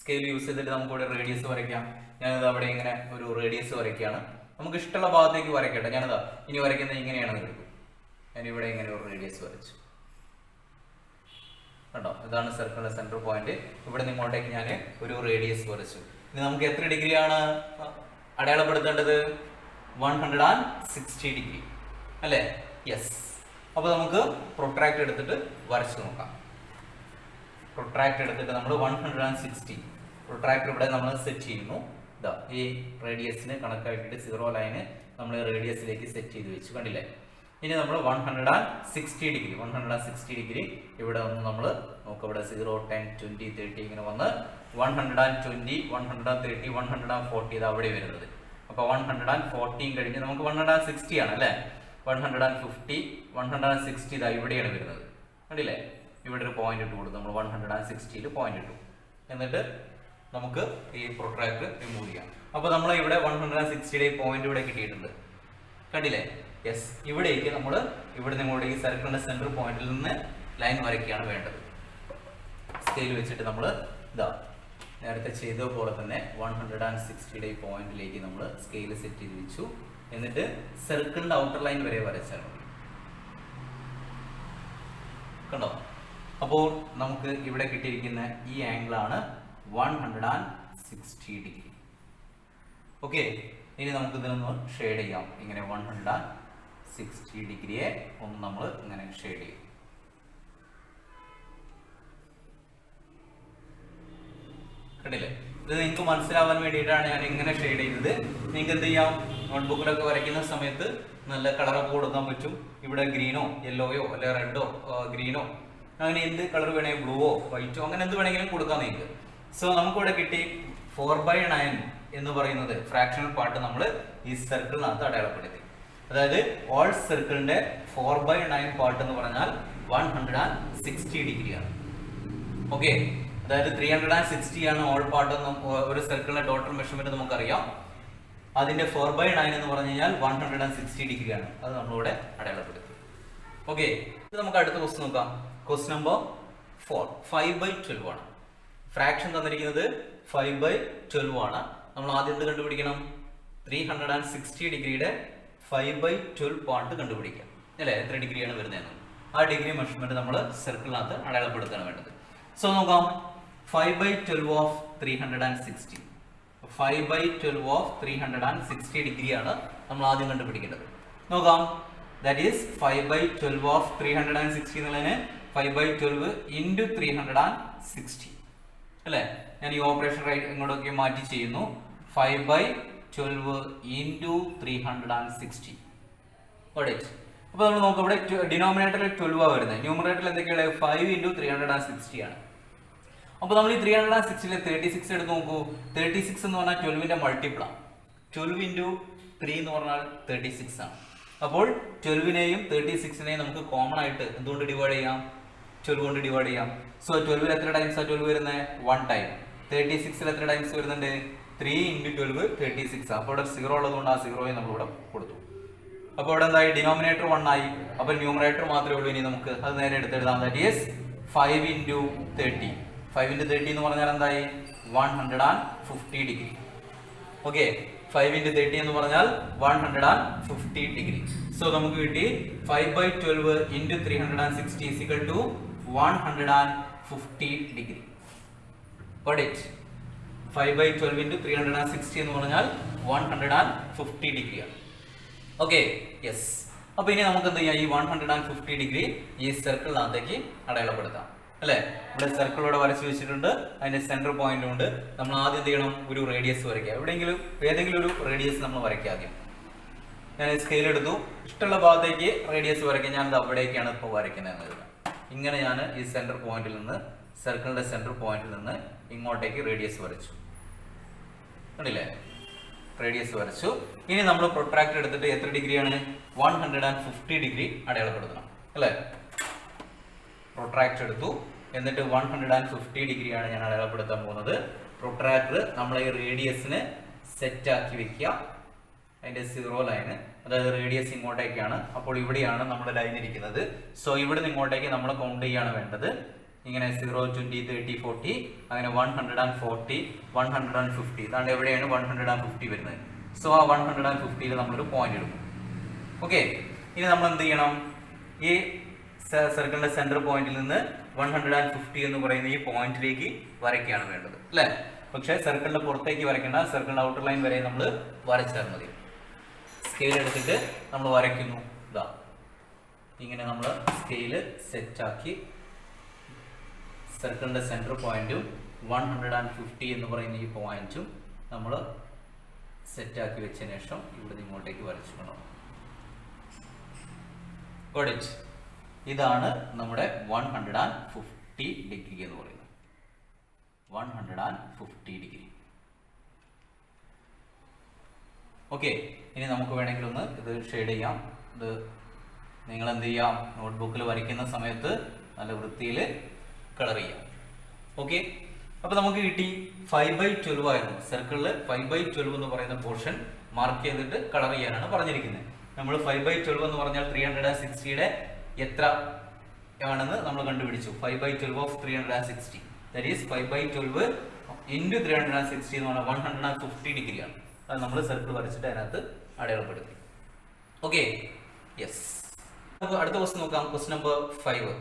Speaker 1: സ്കെയിൽ യൂസ് ചെയ്തിട്ട് നമുക്ക് ഇവിടെ റേഡിയസ് വരയ്ക്കാം. ഞാനിത് അവിടെ ഇങ്ങനെ ഒരു റേഡിയസ് വരയ്ക്കുകയാണ്. നമുക്ക് ഇഷ്ടമുള്ള ഭാഗത്തേക്ക് വരയ്ക്കട്ടെ. ഞാനിതാ ഇനി വരയ്ക്കുന്നത് ഇങ്ങനെയാണെന്ന് എടുക്കും. ഞാനിവിടെ ഇങ്ങനെ ഒരു റേഡിയസ് വരച്ചു, കണ്ടോ? ഇതാണ് സർക്കിളിന്റെ സെന്റർ പോയിന്റ്. ഇവിടെ നിങ്ങോട്ടേക്ക് ഞാൻ ഒരു റേഡിയസ് വരച്ചു. ഇനി നമുക്ക് എത്ര ഡിഗ്രിയാണ് അടയാളപ്പെടുത്തേണ്ടത്? 160 ഡിഗ്രി, അല്ലേ? യെസ്. അപ്പോൾ നമുക്ക് പ്രൊട്രാക്ട് എടുത്തിട്ട് വരച്ചു നോക്കാം. പ്രൊട്രാക്ട് എടുത്തിട്ട് നമ്മൾ 160 പ്രൊട്രാക്ടർ ഇവിടെ നമ്മൾ സെറ്റ് ചെയ്യുന്നു. ഇതാ ഈ റേഡിയസിന് കണക്കാക്കിയിട്ട് 0 ലൈന് നമ്മൾ റേഡിയസിലേക്ക് സെറ്റ് ചെയ്ത് വെച്ചു, കണ്ടില്ലേ? ഇനി നമ്മൾ 160 ഡിഗ്രി ഇവിടെ വന്ന് നമ്മൾ നോക്കുക, ഇവിടെ 0, 10, 20, 30 ഇങ്ങനെ വന്ന് 120, 130, 140 ഇത് അവിടെ വരുന്നത്. അപ്പോൾ 140 കഴിഞ്ഞ് നമുക്ക് 160 ആണ് അല്ലേ. 150, 160 ഇതാ ഇവിടെയാണ് വരുന്നത്. കണ്ടില്ലേ, ഇവിടെ ഒരു പോയിന്റ് ഇട്ട് കൊടുത്തു, നമ്മൾ 160ൽ പോയിന്റ് ഇട്ടു. എന്നിട്ട് നമുക്ക് ഈ പ്രൊട്രാക്ടർ റിമൂവ് ചെയ്യാം. അപ്പോൾ നമ്മൾ ഇവിടെ 160യുടെ പോയിന്റ് ഇവിടെ കിട്ടിയിട്ടുണ്ട്. കണ്ടില്ലേ? യെസ്. ഇവിടേക്ക് നമ്മൾ ഇവിടെ നിങ്ങളുടെ ഈ സർക്കിളിന്റെ സെന്റർ പോയിന്റിൽ നിന്ന് ലൈൻ വരയ്ക്കുകയാണ് വേണ്ടത്. സ്കെയിൽ വെച്ചിട്ട് നമ്മൾ ഇതാ നേരത്തെ ചെയ്ത പോലെ തന്നെ 160യുടെ പോയിന്റിലേക്ക് നമ്മൾ സ്കെയിൽ സെറ്റ് ചെയ്ത് വെച്ചു. എന്നിട്ട് സർക്കിളിന്റെ ഔട്ടർ ലൈൻ വരെ വരച്ചാൽ മതി. കണ്ടോ? അപ്പോൾ നമുക്ക് ഇവിടെ കിട്ടിയിരിക്കുന്ന ഈ ആംഗിൾ ആണ് 160 ഡിഗ്രി. ഓക്കെ, ഇനി നമുക്ക് ഇതിനൊന്ന് ഷെയ്ഡ് ചെയ്യാം. ഇങ്ങനെ 160 ഡിഗ്രിയെ ഒന്ന് നമ്മൾ ഇങ്ങനെ ഷെയ്ഡ് ചെയ്യും. കണ്ടില്ലേ? ഇത് നിങ്ങൾക്ക് മനസ്സിലാവാൻ വേണ്ടിയിട്ടാണ് ഞാൻ ഇങ്ങനെ ഷെയ്ഡ് ചെയ്തത്. നിങ്ങൾക്ക് എന്ത് ചെയ്യാം, നോട്ട്ബുക്കിലൊക്കെ വരയ്ക്കുന്ന സമയത്ത് നല്ല കളറൊക്കെ കൊടുക്കാൻ പറ്റും. ഇവിടെ ഗ്രീനോ യെല്ലോയോ അല്ലെ റെഡോ ഗ്രീനോ അങ്ങനെ എന്ത് കളർ വേണേ, ബ്ലൂവോ വൈറ്റോ അങ്ങനെ എന്ത് വേണമെങ്കിലും കൊടുക്കാൻ നിങ്ങൾക്ക്. സോ നമുക്കിവിടെ കിട്ടി 4/9 എന്ന് പറയുന്നത് ഫ്രാക്ഷണൽ പാർട്ട് നമ്മൾ ഈ സർക്കിളിനകത്ത് അടയാളപ്പെടുത്തി. അതായത് ഓൾ സർക്കിളിന്റെ 4/9 പാർട്ട് എന്ന് പറഞ്ഞാൽ 160 ഡിഗ്രിയാണ്. ഓക്കെ, അതായത് 360 ആണ് ഓൾ പാർട്ട്. ഒരു സർക്കിളിന്റെ ടോട്ടൽ മെഷർമെന്റ് നമുക്കറിയാം. അതിന്റെ 4/9 എന്ന് പറഞ്ഞു കഴിഞ്ഞാൽ 160 ഡിഗ്രിയാണ്. അത് നമ്മളിവിടെ അടയാളപ്പെടുത്തി. ഓക്കെ, ഇത് നമുക്ക് അടുത്ത ക്വസ്റ്റ്യൻ നോക്കാം. ക്വസ്റ്റ്യൻ നമ്പർ 4 5/12 ആണ്. ഫ്രാക്ഷൻ തന്നിരിക്കുന്നത് 5/12 ആണ്. നമ്മൾ ആദ്യം എന്ത് കണ്ടുപിടിക്കണം? 360 ഡിഗ്രിയുടെ 5/12 പാർട്ട് കണ്ടുപിടിക്കാം അല്ലേ? എത്ര ഡിഗ്രിയാണ് വരുന്നതെന്ന് ആ ഡിഗ്രി മെഷർമെന്റ് നമ്മൾ സർക്കിളിനകത്ത് അടയാളപ്പെടുത്താണ് വേണ്ടത്. സോ നോക്കാം, 5/12 ഓഫ് 360 5/12 ഓഫ് 360 ഡിഗ്രിയാണ് നമ്മൾ ആദ്യം കണ്ടുപിടിക്കേണ്ടത്. നോക്കാം, ദാറ്റ് ഈസ് 5/12 ഓഫ് 360 എന്നുള്ളതിന് 5/12 ഇൻറ്റു 360 അല്ലേ? ഞാൻ ഈ ഓപ്പറേഷൻ ഇങ്ങോട്ടൊക്കെ മാറ്റി ചെയ്യുന്നു. 5/12 ഇൻറ്റു 360. അപ്പോൾ നമ്മൾ നോക്കാം, ഇവിടെ ഡിനോമിനേറ്ററിൽ 12 ആണ് വരുന്നത്. ന്യൂമറേറ്ററിൽ എന്തൊക്കെയാണ്? 5 ഇൻറ്റു 360 ആണ്. അപ്പോൾ നമ്മൾ ഈ 360ലെ 36 എടുത്ത് നോക്കൂ. 36 എന്ന് പറഞ്ഞാൽ 12ന്റെ മൾട്ടിപ്പിളാണ്. 12 ഇൻറ്റു 3 എന്ന് പറഞ്ഞാൽ 36 ആണ്. അപ്പോൾ 12നെയും 36നെയും നമുക്ക് കോമൺ ആയിട്ട് എന്തുകൊണ്ട് ഡിവൈഡ് ചെയ്യാം? 12 കൊണ്ട് ഡിവൈഡ് ചെയ്യാം. സോ 12ൽ എത്ര ടൈംസ് ആണ് 12 വരുന്നത്? 1 ടൈം. 36ൽ എത്ര ടൈംസ് വരുന്നുണ്ട്? 3 ഇൻറ്റു 12 36. അപ്പോൾ ഇവിടെ 0 ഉള്ളതുകൊണ്ട് ആ 0യെ നമ്മൾ ഇവിടെ കൊടുത്തു. അപ്പോൾ ഇവിടെ എന്തായി? ഡിനോമിനേറ്റർ 1 ആയി. അപ്പോൾ ന്യൂമറേറ്റർ മാത്രമേ ഉള്ളൂ. ഇനി നമുക്ക് അത് നേരെ എടുത്തെഴുതാം. That is 5 into 30. 5 ഇൻറ്റു 30 എന്ന് പറഞ്ഞാൽ എന്തായി? 150 ഡിഗ്രി. ഓക്കെ, 5 ഇൻറ്റു 30 എന്ന് പറഞ്ഞാൽ 150 ഡിഗ്രി. സോ നമുക്ക് കിട്ടി 5/12 into 360 is equal to 150 degree. Got it? 5/12 into 360 എന്ന് പറഞ്ഞാൽ 150 ഡിഗ്രിയാണ്. Okay, yes. അപ്പോൾ ഇനി നമുക്ക് എന്ത് ചെയ്യാം? ഈ 150 ഡിഗ്രി ഈ സർക്കിളിനകത്തേക്ക് അടയാളപ്പെടുത്താം അല്ലേ? ഇവിടെ സർക്കിൾ ഇവിടെ വരച്ച് വെച്ചിട്ടുണ്ട്. അതിന്റെ സെന്റർ പോയിന്റും ഉണ്ട്. നമ്മൾ ആദ്യം എന്ത് ചെയ്യണം? ഒരു റേഡിയസ് വരയ്ക്കുക. ഏതെങ്കിലും ഒരു റേഡിയസ് നമ്മൾ വരയ്ക്കുക ആദ്യം. ഞാൻ സ്കെയിൽ എടുത്തു. ഇഷ്ടമുള്ള ഭാഗത്തേക്ക് റേഡിയസ് വരയ്ക്കുക. ഞാനത് അവിടേക്കാണ് ഇപ്പോൾ വരയ്ക്കുന്നതെന്ന് കരുതാം. ഇങ്ങനെ ഞാൻ ഈ സെന്റർ പോയിന്റിൽ നിന്ന്, സർക്കിളിന്റെ സെന്റർ പോയിന്റിൽ നിന്ന് ഇങ്ങോട്ടേക്ക് റേഡിയസ് വരച്ചു. കണ്ടില്ലേ? റേഡിയസ് വരച്ചു. ഇനി നമ്മൾ പ്രൊട്രാക്ടർ എടുത്തിട്ട് എത്ര ഡിഗ്രിയാണ്? 150 ഡിഗ്രി അടയാളപ്പെടുത്തണം അല്ലേ? പ്രൊട്രാക്ടർ എടുത്തു. എന്നിട്ട് 150 ഡിഗ്രിയാണ് ഞാൻ അടയാളപ്പെടുത്താൻ പോകുന്നത്. പ്രൊട്രാക്ടർ നമ്മൾ ഈ റേഡിയസിന് സെറ്റ് ആക്കി വെക്കുക. അതിന്റെ 0 ലൈന്, അതായത് റേഡിയസ് ഇങ്ങോട്ടേക്കാണ്. അപ്പോൾ ഇവിടെയാണ് നമ്മുടെ ലൈൻ ഇരിക്കുന്നത്. സോ ഇവിടെ നിന്ന് ഇങ്ങോട്ടേക്ക് നമ്മൾ കൗണ്ട് ചെയ്യാണ് വേണ്ടത്. ഇങ്ങനെ 0, 20, 30, 40 അങ്ങനെ 140, 150. ഇതാണ്ട് എവിടെയാണ് 150 വരുന്നത്. സോ ആ 150ൽ നമ്മളൊരു പോയിന്റ് എടുക്കും. ഓക്കെ, ഇനി നമ്മൾ എന്ത് ചെയ്യണം? ഈ സർക്കിളിന്റെ സെന്റർ പോയിന്റിൽ നിന്ന് 150 എന്ന് പറയുന്ന ഈ പോയിന്റിലേക്ക് വരയ്ക്കുകയാണ് വേണ്ടത് അല്ലേ? പക്ഷേ സർക്കിളിന്റെ പുറത്തേക്ക് വരയ്ക്കേണ്ട. സർക്കിളിന്റെ ഔട്ടർ ലൈൻ വരെ നമ്മൾ വരച്ചാൽ മതി. സ്കെയിൽ എടുത്തിട്ട് നമ്മൾ വരയ്ക്കുന്നു. ഇതാ ഇങ്ങനെ നമ്മൾ സ്കെയില് സെറ്റാക്കി സർക്കിളിന്റെ സെന്റർ പോയിന്റും 150 എന്ന് പറയുന്ന ഈ പോയിന്റും നമ്മൾ സെറ്റാക്കി വെച്ചതിന് ശേഷം ഇവിടെ ഇങ്ങോട്ടേക്ക് വരച്ചു കൊണ്ടു. Got it? ഇതാണ് നമ്മുടെ 150 ഡിഗ്രി എന്ന് പറയുന്നത്. 150 ഡിഗ്രി. ഓക്കെ, ഇനി നമുക്ക് വേണമെങ്കിൽ ഒന്ന് ഇത് ഷെയ്ഡ് ചെയ്യാം. ഇത് നിങ്ങൾ എന്ത് ചെയ്യാം, നോട്ട്ബുക്കിൽ വരയ്ക്കുന്ന സമയത്ത് നല്ല വൃത്തിയിൽ കളർ ചെയ്യാം. ഓക്കെ, അപ്പോൾ നമുക്ക് കിട്ടി 5/12 ആയിരുന്നു. സർക്കിളിൽ 5/12 എന്ന് പറയുന്ന പോർഷൻ മാർക്ക് ചെയ്തിട്ട് കളർ ചെയ്യാനാണ് പറഞ്ഞിരിക്കുന്നത്. നമ്മൾ 5/12 എന്ന് പറഞ്ഞാൽ 360യുടെ എത്ര ആണെന്ന് നമ്മൾ കണ്ടുപിടിച്ചു. 5/12 ഓഫ് 360, ദാറ്റ് ഈസ് 5/12 ഇൻറ്റു 360 എന്ന് പറഞ്ഞാൽ 150 ഡിഗ്രിയാണ്. അത് നമ്മൾ സർക്കിൾ വരച്ചിട്ട് അതിനകത്ത് അടയാളപ്പെടുത്തി. Okay, yes. നമുക്ക് അടുത്ത ക്വസ്റ്റ്യൻ നോക്കാം. ക്വസ്റ്റ്യൻ നമ്പർ 5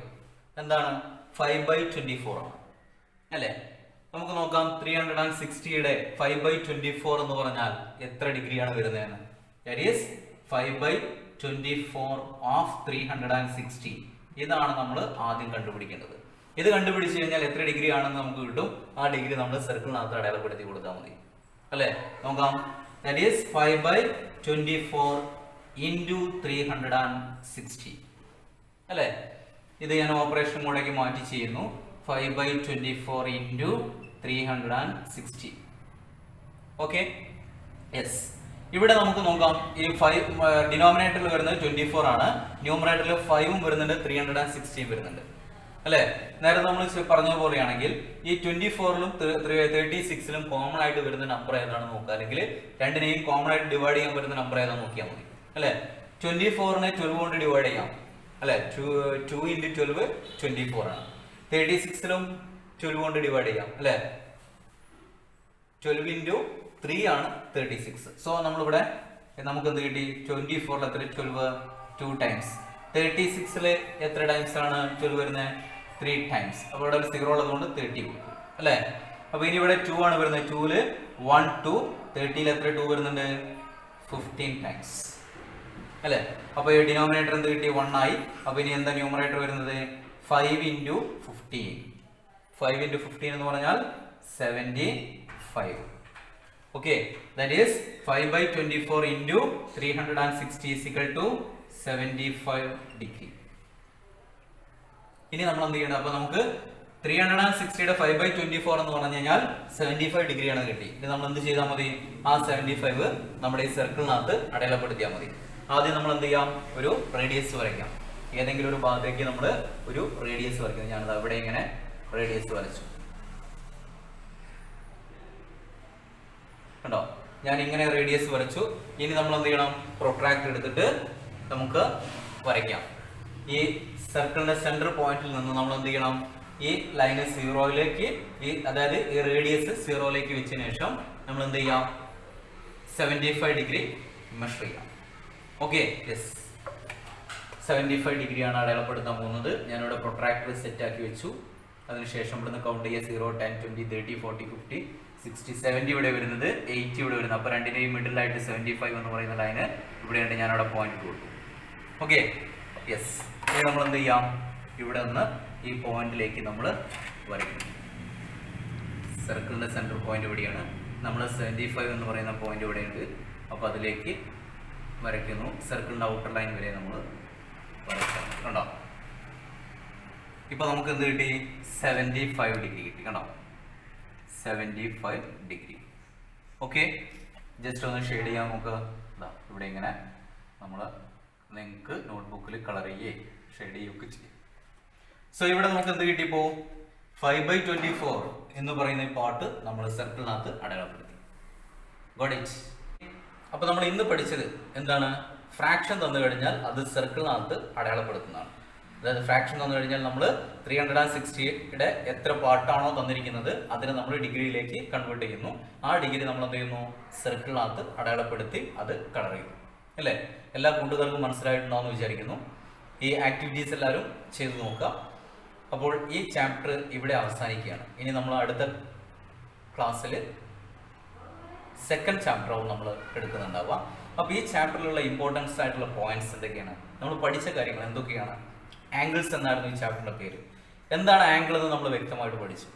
Speaker 1: എന്താണ്? 5/24 ആണ് അല്ലേ? നമുക്ക് നോക്കാം 360യുടെ 5/24 എന്ന് പറഞ്ഞാൽ എത്ര ഡിഗ്രിയാണ് വരുന്നതെന്ന്. That is 5/24 of 360. ഇതാണ് നമ്മൾ ആദ്യം കണ്ടുപിടിക്കേണ്ടത്. ഇത് കണ്ടുപിടിച്ച് കഴിഞ്ഞാൽ എത്ര ഡിഗ്രി ആണെന്ന് നമുക്ക് കിട്ടും. ആ ഡിഗ്രി നമ്മൾ സർക്കിളിനകത്ത് അടയാളപ്പെടുത്തി കൊടുത്താൽ മതി അല്ലേ? നോക്കാം. ദാറ്റ് ഈസ് 5/24 ഇൻറ്റു 360 അല്ലേ? ഇത് ഞാൻ ഓപ്പറേഷൻ മോഡേക്ക് മാറ്റി ചെയ്യുന്നു. 5/24 ഇൻറ്റു 360. Okay, yes. ഇവിടെ നമുക്ക് നോക്കാം. ഈ 5 ഡിനോമിനേറ്ററിൽ വരുന്നത് 24 ആണ്, ന്യൂമറേറ്ററിൽ 5ഉം വരുന്നുണ്ട്, 360 വരുന്നുണ്ട് അല്ലേ? നേരത്തെ നമ്മൾ പറഞ്ഞതുപോലെയാണെങ്കിൽ ഈ 24ലും 36ലും കോമൺ ആയിട്ട് വരുന്ന നമ്പർ ഏതാണെന്ന് നോക്കുക, അല്ലെങ്കിൽ രണ്ടിനെയും കോമൺ ആയിട്ട് ഡിവൈഡ് ചെയ്യാൻ പറ്റുന്ന നമ്പർ ഏതാണെന്ന് നോക്കിയാൽ മതി അല്ലേ? 24നെ 12 കൊണ്ട് ഡിവൈഡ് ചെയ്യാം അല്ലെ? 2 × 12 24 ആണ്. 36ലും 12 കൊണ്ട് ഡിവൈഡ് ചെയ്യാം അല്ലെ? 12 × 3 ആണ് 36. സോ നമ്മളിവിടെ നമുക്ക് എന്ത് കിട്ടി? 24ൽ എത്ര? 12 2 ടൈംസ്. 36ൽ എത്ര ടൈംസ് ആണ് 12 വരുന്നത്? 3 ടൈംസ്. അപ്പോൾ ഇവിടെ ഒരു 0 ഉള്ളതുകൊണ്ട് 30 കൊടുക്കും അല്ലേ? അപ്പോൾ ഇനി ഇവിടെ 2 ആണ് വരുന്നത്. 2ൽ 1 2, 30ൽ എത്ര 2 വരുന്നുണ്ട്? 15 ടൈംസ് അല്ലേ? അപ്പോൾ ഈ ഡിനോമിനേറ്റർ എന്ത് കിട്ടി? 1 ആയി. അപ്പോൾ ഇനി എന്താ ന്യൂമറേറ്റർ വരുന്നത്? 5 × 15. 5 × 15 എന്ന് പറഞ്ഞാൽ 75. Okay, that is 5/24 into 360 is equal to 75 degree. ഇനി നമ്മൾ എന്ത് ചെയ്യണം? അപ്പോൾ നമുക്ക് 360യുടെ 5/24 എന്ന് പറഞ്ഞു കഴിഞ്ഞാൽ 75 ഡിഗ്രിയാണ് കിട്ടി. ഇനി നമ്മൾ എന്ത് ചെയ്താൽ മതി? ആ 75 നമ്മുടെ ഈ സർക്കിളിനകത്ത് അടയാളപ്പെടുത്തിയാൽ മതി. ആദ്യം നമ്മൾ എന്ത് ചെയ്യാം? ഒരു റേഡിയസ് വരയ്ക്കാം. ഏതെങ്കിലും ഒരു ഭാഗത്തേക്ക് നമ്മൾ ഒരു റേഡിയസ് വരയ്ക്കുന്നത്. ഞാനത് അവിടെ ഇങ്ങനെ റേഡിയസ് വരച്ചു കണ്ടോ? ഞാൻ ഇങ്ങനെ റേഡിയസ് വരച്ചു. ഇനി നമ്മൾ എന്ത് ചെയ്യണം? പ്രൊട്രാക്ടർ എടുത്തിട്ട് നമുക്ക് വരയ്ക്കാം. ഈ സർക്കിളിന്റെ സെന്റർ പോയിന്റിൽ നിന്ന് നമ്മൾ എന്ത് ചെയ്യണം? ഈ ലൈന് 0ലേക്ക്, അതായത് ഈ റേഡിയസ് 0ലേക്ക് വെച്ചതിന് ശേഷം നമ്മൾ എന്ത് ചെയ്യാം? 75 ഡിഗ്രി മെഷർ ചെയ്യാം. Okay, yes. 75 ഡിഗ്രിയാണ് അടയാളപ്പെടുത്താൻ പോകുന്നത്. ഞാനിവിടെ പ്രൊട്രാക്ടർ സെറ്റ് ആക്കി വെച്ചു. അതിനുശേഷം ഇവിടുന്ന് കൗണ്ട് ചെയ്യുക. 0 10 20 30 40 50 60 70 ഇവിടെ വരുന്നത്, 80 ഇവിടെ വരുന്നത്. അപ്പോൾ രണ്ടിൻ്റെയും മിഡിലായിട്ട് 75 എന്ന് പറയുന്ന ലൈന് ഇവിടെയുണ്ട്. ഞാനവിടെ പോയിന്റ് കൊടുക്കും. Okay, yes. ഇനി നമ്മൾ എന്ത് ചെയ്യാം? ഇവിടെ നിന്ന് ഈ പോയിന്റിലേക്ക് നമ്മൾ വരയ്ക്കും. സർക്കിളിൻ്റെ സെൻറ്റർ പോയിന്റ് ഇവിടെയാണ്. നമ്മൾ 75 എന്ന് പറയുന്ന പോയിന്റ് ഇവിടെയുണ്ട്. അപ്പോൾ അതിലേക്ക് വരയ്ക്കുന്നു. സർക്കിളിൻ്റെ ഔട്ടർ ലൈൻ വരെ നമ്മൾ വരയ്ക്കണം. കണ്ടോ? ഇപ്പോൾ നമുക്ക് എന്ത് കിട്ടി? 75 ഡിഗ്രി കിട്ടി. കണ്ടോ? 75 ഡിഗ്രി. ഓക്കെ, ജസ്റ്റ് ഒന്ന് ഷെയ്ഡ് ചെയ്യാൻ നമുക്ക്. ഇതാ ഇവിടെ ഇങ്ങനെ നമ്മൾ നിങ്ങൾക്ക് നോട്ട്ബുക്കിൽ കളർ ചെയ്യേ ഷെയ്ഡ് ചെയ്യുകയൊക്കെ ചെയ്യും. സോ ഇവിടെ നമുക്ക് എന്ത് കിട്ടിയപ്പോൾ 5/24 എന്ന് പറയുന്ന ഈ പാർട്ട് നമ്മൾ സർക്കിളിനകത്ത് അടയാളപ്പെടുത്തി. Got it? അപ്പോൾ നമ്മൾ ഇന്ന് പഠിച്ചത് എന്താണ്? ഫ്രാക്ഷൻ തന്നു കഴിഞ്ഞാൽ അത് സർക്കിളിനകത്ത് അടയാളപ്പെടുത്തുന്നതാണ്. അതായത് ഫ്രാക്ഷൻ തന്നു കഴിഞ്ഞാൽ നമ്മൾ 360യുടെ എത്ര പാർട്ടാണോ തന്നിരിക്കുന്നത് അതിനെ നമ്മൾ ഡിഗ്രിയിലേക്ക് കൺവേർട്ട് ചെയ്യുന്നു. ആ ഡിഗ്രി നമ്മൾ എന്ത് ചെയ്യുന്നു? സർക്കിളിനകത്ത് അടയാളപ്പെടുത്തി അത് കളർ ചെയ്യുന്നു അല്ലേ? എല്ലാ കൂട്ടുകാർക്കും മനസ്സിലായിട്ടുണ്ടാവുമെന്ന് വിചാരിക്കുന്നു. ഈ ആക്ടിവിറ്റീസ് എല്ലാവരും ചെയ്തു നോക്കുക. അപ്പോൾ ഈ ചാപ്റ്റർ ഇവിടെ അവസാനിക്കുകയാണ്. ഇനി നമ്മൾ അടുത്ത ക്ലാസ്സിൽ സെക്കൻഡ് ചാപ്റ്ററാവും നമ്മൾ എടുക്കുന്നുണ്ടാവുക. അപ്പോൾ ഈ ചാപ്റ്ററിലുള്ള ഇമ്പോർട്ടൻസ് ആയിട്ടുള്ള പോയിന്റ്സ് എന്തൊക്കെയാണ്? നമ്മൾ പഠിച്ച കാര്യങ്ങൾ എന്തൊക്കെയാണ്? ആംഗിൾസ് എന്നായിരുന്നു ഈ ചാപ്റ്ററിൻ്റെ പേര്. എന്താണ് ആംഗിൾ എന്ന് നമ്മൾ വ്യക്തമായിട്ട് പഠിച്ചു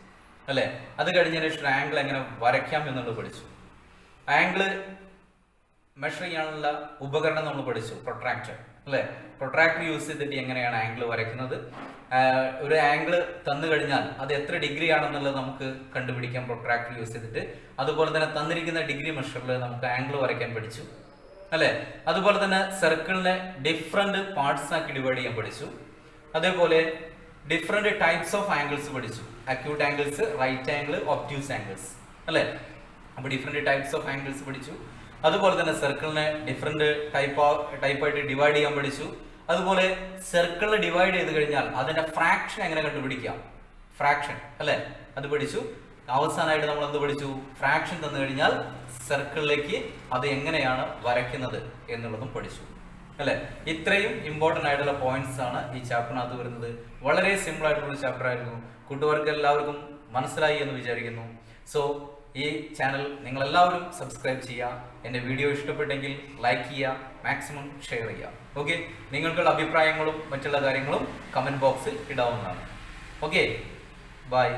Speaker 1: അല്ലേ? അത് കഴിഞ്ഞതിന് ശേഷം ആംഗിൾ എങ്ങനെ വരയ്ക്കാം എന്നുള്ളത് പഠിച്ചു. ആംഗിൾ മെഷർ ചെയ്യാനുള്ള ഉപകരണം നമ്മൾ പഠിച്ചു, പ്രൊട്രാക്ടർ. അല്ലേ? പ്രൊട്രാക്ടർ യൂസ് ചെയ്തിട്ട് എങ്ങനെയാണ് ആംഗിൾ വരയ്ക്കുന്നത്. ഒരു ആംഗിൾ തന്നു കഴിഞ്ഞാൽ അത് എത്ര ഡിഗ്രി ആണെന്നുള്ളത് നമുക്ക് കണ്ടുപിടിക്കാം പ്രൊട്രാക്ടർ യൂസ് ചെയ്തിട്ട്. അതുപോലെ തന്നെ തന്നിരിക്കുന്ന ഡിഗ്രി മെഷറിൽ നമുക്ക് ആംഗിൾ വരയ്ക്കാൻ പഠിച്ചു, അല്ലെ? അതുപോലെ തന്നെ സർക്കിളിനെ ഡിഫറെന്റ് പാർട്സ് ആക്കി ഡിവൈഡ് ചെയ്യാൻ പഠിച്ചു. അതേപോലെ ഡിഫറെന്റ് ടൈപ്സ് ഓഫ് ആംഗിൾസ് പഠിച്ചു. Acute angles, right angle, obtuse angles, അല്ലെ? അപ്പൊ ഡിഫറെന്റ് ടൈപ്സ് ഓഫ് ആംഗിൾസ് പഠിച്ചു. അതുപോലെ തന്നെ സർക്കിളിനെ ഡിഫറെന്റ് ടൈപ്പായിട്ട് ഡിവൈഡ് ചെയ്യാൻ പഠിച്ചു. അതുപോലെ സർക്കിളിനെ ഡിവൈഡ് ചെയ്ത് കഴിഞ്ഞാൽ അതിന്റെ ഫ്രാക്ഷൻ എങ്ങനെ കണ്ടുപിടിക്കാം, ഫ്രാക്ഷൻ, അല്ലെ? അത് പഠിച്ചു. അവസാനമായിട്ട് നമ്മൾ എന്ത് പഠിച്ചു? ഫ്രാക്ഷൻ തന്നു കഴിഞ്ഞാൽ സർക്കിളിലേക്ക് അത് എങ്ങനെയാണ് വരയ്ക്കുന്നത് എന്നുള്ളതും പഠിച്ചു, അല്ലെ? ഇത്രയും ഇമ്പോർട്ടന്റ് ആയിട്ടുള്ള പോയിന്റ്സ് ആണ് ഈ ചാപ്റ്ററിനകത്ത് വരുന്നത്. വളരെ സിമ്പിൾ ആയിട്ടുള്ള ചാപ്റ്റർ ആയിരുന്നു. കൂട്ടുകാർക്ക് എല്ലാവർക്കും മനസ്സിലായി എന്ന് വിചാരിക്കുന്നു. സോ ഈ ചാനൽ നിങ്ങൾ എല്ലാവരും സബ്സ്ക്രൈബ് ചെയ്യുക. എൻ്റെ വീഡിയോ ഇഷ്ടപ്പെട്ടെങ്കിൽ ലൈക്ക് ചെയ്യുക, മാക്സിമം ഷെയർ ചെയ്യുക. ഓക്കെ, നിങ്ങൾക്കുള്ള അഭിപ്രായങ്ങളും മറ്റുള്ള കാര്യങ്ങളും കമന്റ് ബോക്സിൽ ഇടാവുന്നതാണ്. Okay, by.